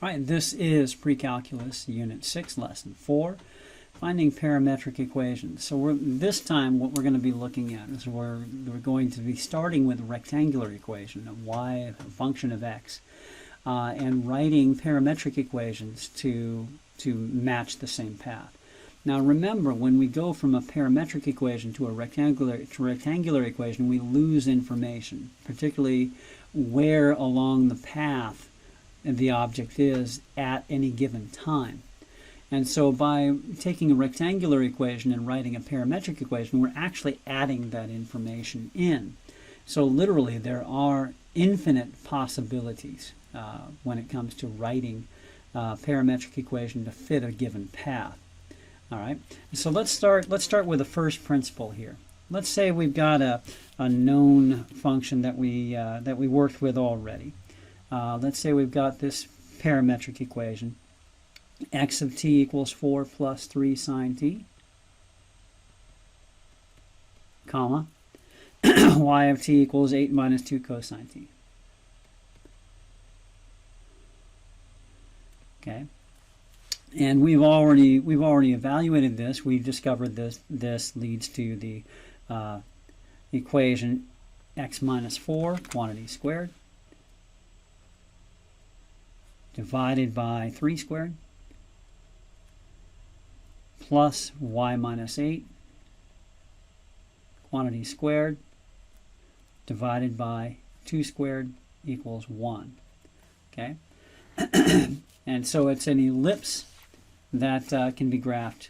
All right, this is Pre-Calculus, Unit 6, Lesson 4, finding parametric equations. So this time what we're going to be looking at is we're going to be starting with a rectangular equation of y, a function of x, and writing parametric equations to match the same path. Now remember, when we go from a parametric equation to a rectangular equation, we lose information, particularly where along the path the object is at any given time. And so by taking a rectangular equation and writing a parametric equation, we're actually adding that information in. So literally there are infinite possibilities when it comes to writing a parametric equation to fit a given path. All right, so let's start with the first principle here. Let's say we've got a known function that we worked with already. Let's say we've got this parametric equation. X of t equals 4 plus 3 sine t, comma, y of t equals 8 minus 2 cosine t. Okay, and we've already evaluated this. We've discovered this leads to the equation x minus 4 quantity squared divided by 3 squared plus y minus 8 quantity squared divided by 2 squared equals 1. Okay, and so it's an ellipse that can be graphed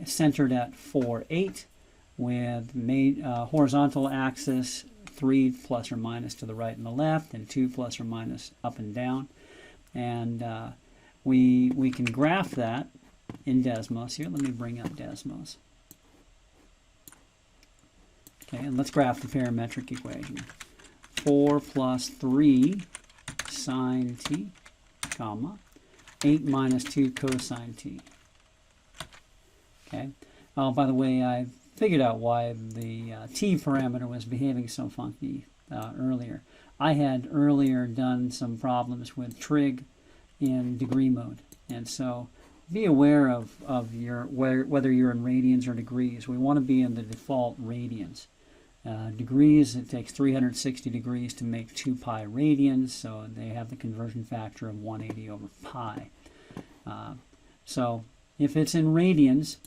centered at 4, 8 with horizontal axis 3 plus or minus to the right and the left, and 2 plus or minus up and down. And we can graph that in Desmos here. Let me bring up Desmos. Okay, and let's graph the parametric equation. 4 plus 3 sine t, comma, 8 minus 2 cosine t. Okay. Oh, by the way, I figured out why the t parameter was behaving so funky earlier. I had earlier done some problems with trig in degree mode, and so be aware of whether you're in radians or degrees. We want to be in the default radians. Degrees, it takes 360 degrees to make 2 pi radians, so they have the conversion factor of 180 over pi. So if it's in radians,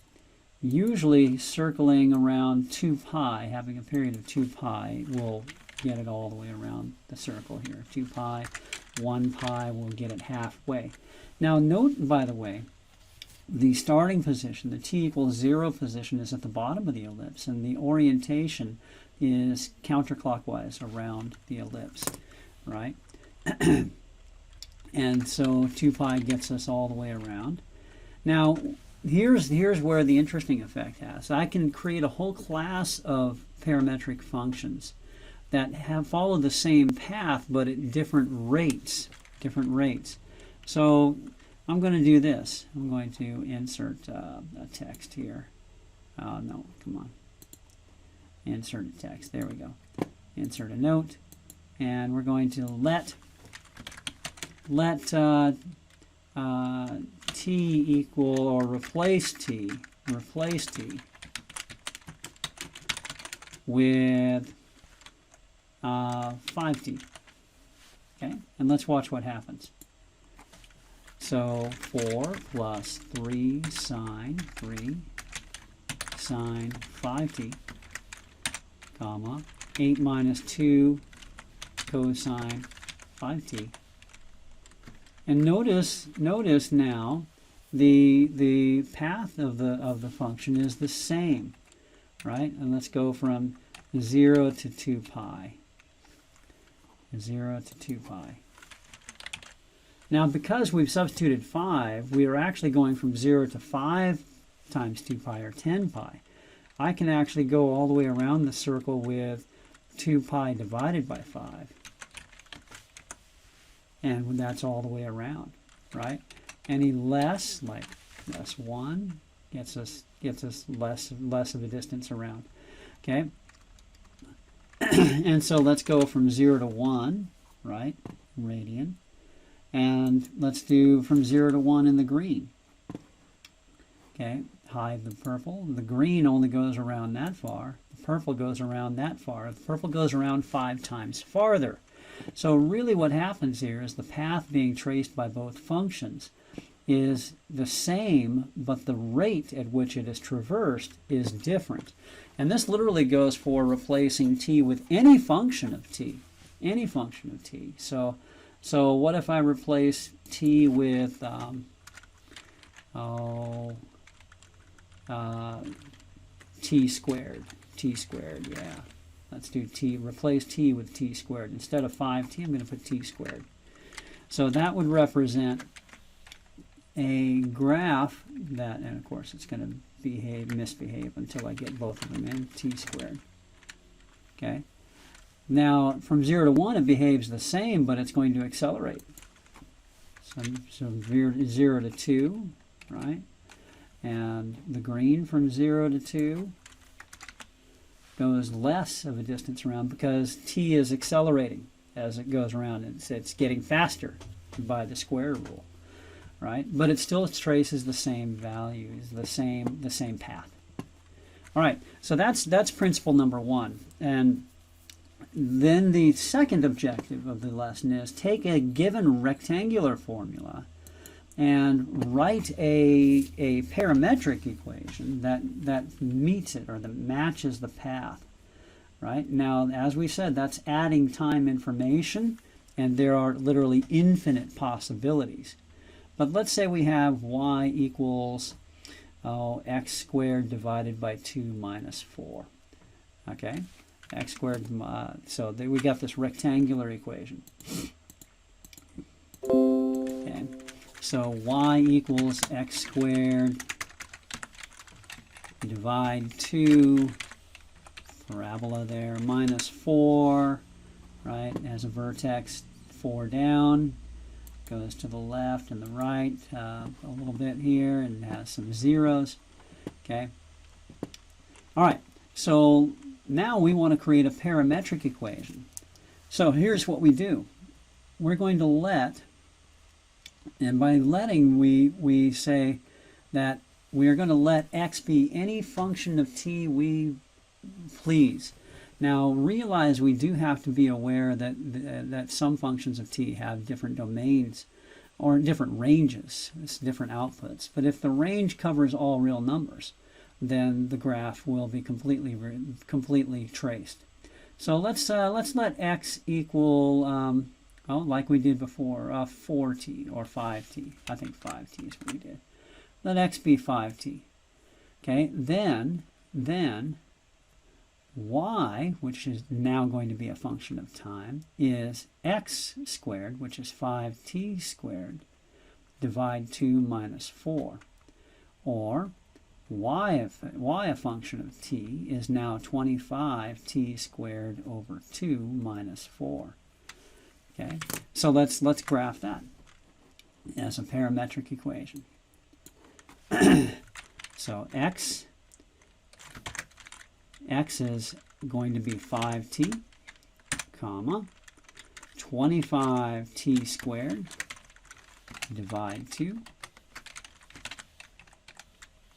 usually circling around 2 pi, having a period of 2 pi, will get it all the way around the circle here. 2 pi, 1 pi will get it halfway. Now note, by the way, the starting position, the t equals 0 position, is at the bottom of the ellipse, and the orientation is counterclockwise around the ellipse, right? And so 2 pi gets us all the way around. Now, here's where the interesting effect has. I can create a whole class of parametric functions that have followed the same path but at different rates. So I'm going to do this. I'm going to insert a text here. No, come on. Insert a text. There we go. Insert a note, and we're going to let t equal, or replace t with 5t. Okay, and let's watch what happens. So 4 plus 3 sine 5t, comma, 8 minus 2 cosine 5t. And notice now the path of the function is the same, right? And let's go from 0 to 2 pi. 0 to 2 pi. Now, because we've substituted 5, we are actually going from 0 to 5 times 2 pi, or 10 pi. I can actually go all the way around the circle with 2 pi divided by 5. And that's all the way around, right? Any less, like less 1, gets us less of a distance around. Okay? And so let's go from 0 to 1, right? Radian. And let's do from 0 to 1 in the green. Okay, hide the purple. The green only goes around that far. The purple goes around that far. The purple goes around 5 times farther. So really what happens here is the path being traced by both functions is the same, but the rate at which it is traversed is different. And this literally goes for replacing t with any function of t. Any function of t. So what if I replace t with t squared? T squared, yeah. Let's do t, replace t with t squared. Instead of 5t, I'm going to put t squared. So that would represent a graph that, and of course it's going to misbehave until I get both of them in, t squared. Okay. Now, from 0 to 1, it behaves the same, but it's going to accelerate. So 0 to 2, right? And the green from 0 to 2 goes less of a distance around because t is accelerating as it goes around. It's getting faster by the square rule, right? But it still traces the same values, the same path. All right, so that's principle number 1. And then the second objective of the lesson is take a given rectangular formula and write a parametric equation that meets it or that matches the path. Right? Now, as we said, that's adding time information, and there are literally infinite possibilities. But let's say we have y equals x squared divided by 2 minus 4. Okay? X squared, so we got this rectangular equation. Okay? So y equals x squared, divide 2, parabola there, minus 4, right, as a vertex, 4 down, goes to the left and the right a little bit here, and has some zeros. Okay. All right, so now we want to create a parametric equation. So here's what we do. We're going to let, and by letting we say that we are going to let x be any function of t we please. Now realize we do have to be aware that some functions of t have different domains or different ranges, it's different outputs. But if the range covers all real numbers, then the graph will be completely traced. So let's let x equal like we did before, 4t or 5t. I think 5t is what we did. Let x be 5t. Okay, then y, which is now going to be a function of time, is x squared, which is 5t squared, divide 2 minus 4. Or y, a function of t, is now 25t squared over 2 minus 4. Okay, so let's graph that as a parametric equation. So x is going to be 5t, comma, 25t squared, divide 2,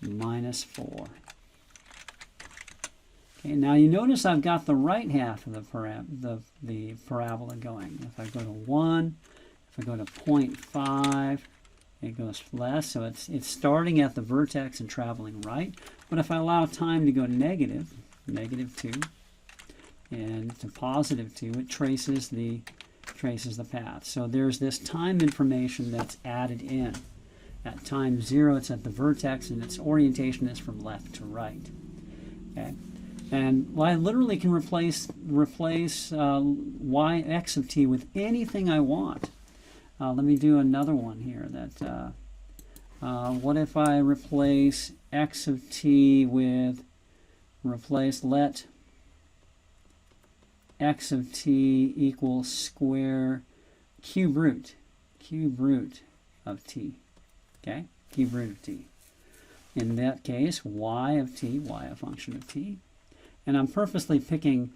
minus 4. Okay, now you notice I've got the right half of the parabola going. If I go to 1, if I go to 0.5, it goes less, so it's starting at the vertex and traveling right. But if I allow time to go negative 2, and to positive 2, it traces the path. So there's this time information that's added in. At time 0, it's at the vertex, and its orientation is from left to right. Okay, and I literally can replace x of t with anything I want. Let me do another one here. That what if I replace x of t with let x of t equals square cube root of t. Okay, cube root of t. In that case, y of t, y a function of t. And I'm purposely picking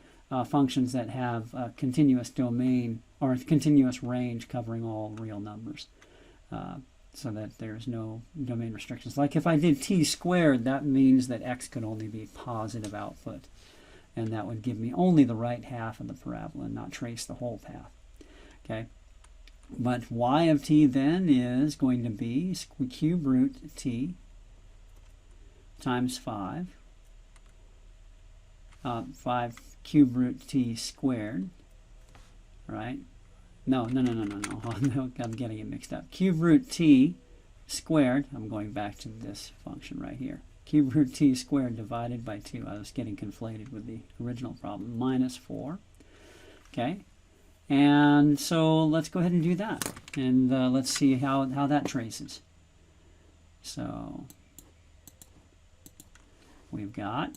functions that have a continuous domain or a continuous range covering all real numbers, so that there's no domain restrictions. Like if I did t squared, that means that x could only be positive output, and that would give me only the right half of the parabola and not trace the whole path. Okay, but y of t then is going to be cube root t times 5 cube root t squared, right? No, I'm getting it mixed up. Cube root t squared, I'm going back to this function right here. Cube root t squared divided by 2. I was getting conflated with the original problem. Minus 4. Okay, and so let's go ahead and do that. And let's see how that traces. So we've got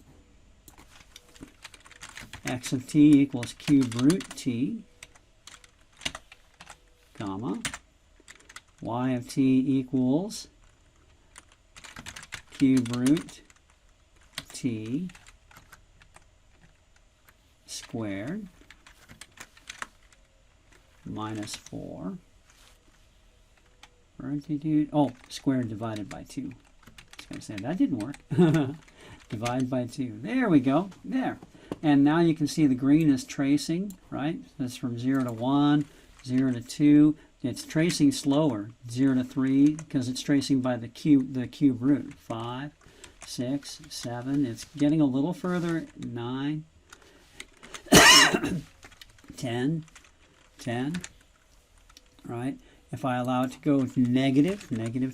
x of t equals cube root t, comma, y of t equals cube root t squared minus 4. Oh, squared divided by 2. I was going to say that didn't work. Divide by 2. There we go. There. And now you can see the green is tracing, right? That's from 0 to 1, 0 to 2. It's tracing slower, 0 to 3, because it's tracing by the cube root. 5, 6, 7. It's getting a little further. 9, 10, 10. Right? If I allow it to go negative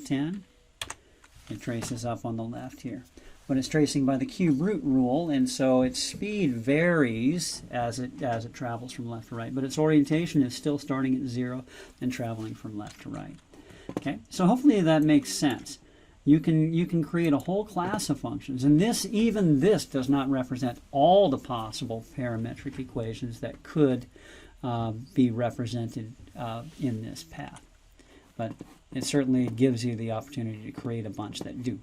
10, it traces up on the left here. But it's tracing by the cube root rule, and so its speed varies as it travels from left to right, but its orientation is still starting at 0 and traveling from left to right. Okay, so hopefully that makes sense. You can create a whole class of functions, and even this does not represent all the possible parametric equations that could be represented in this path, but it certainly gives you the opportunity to create a bunch that do.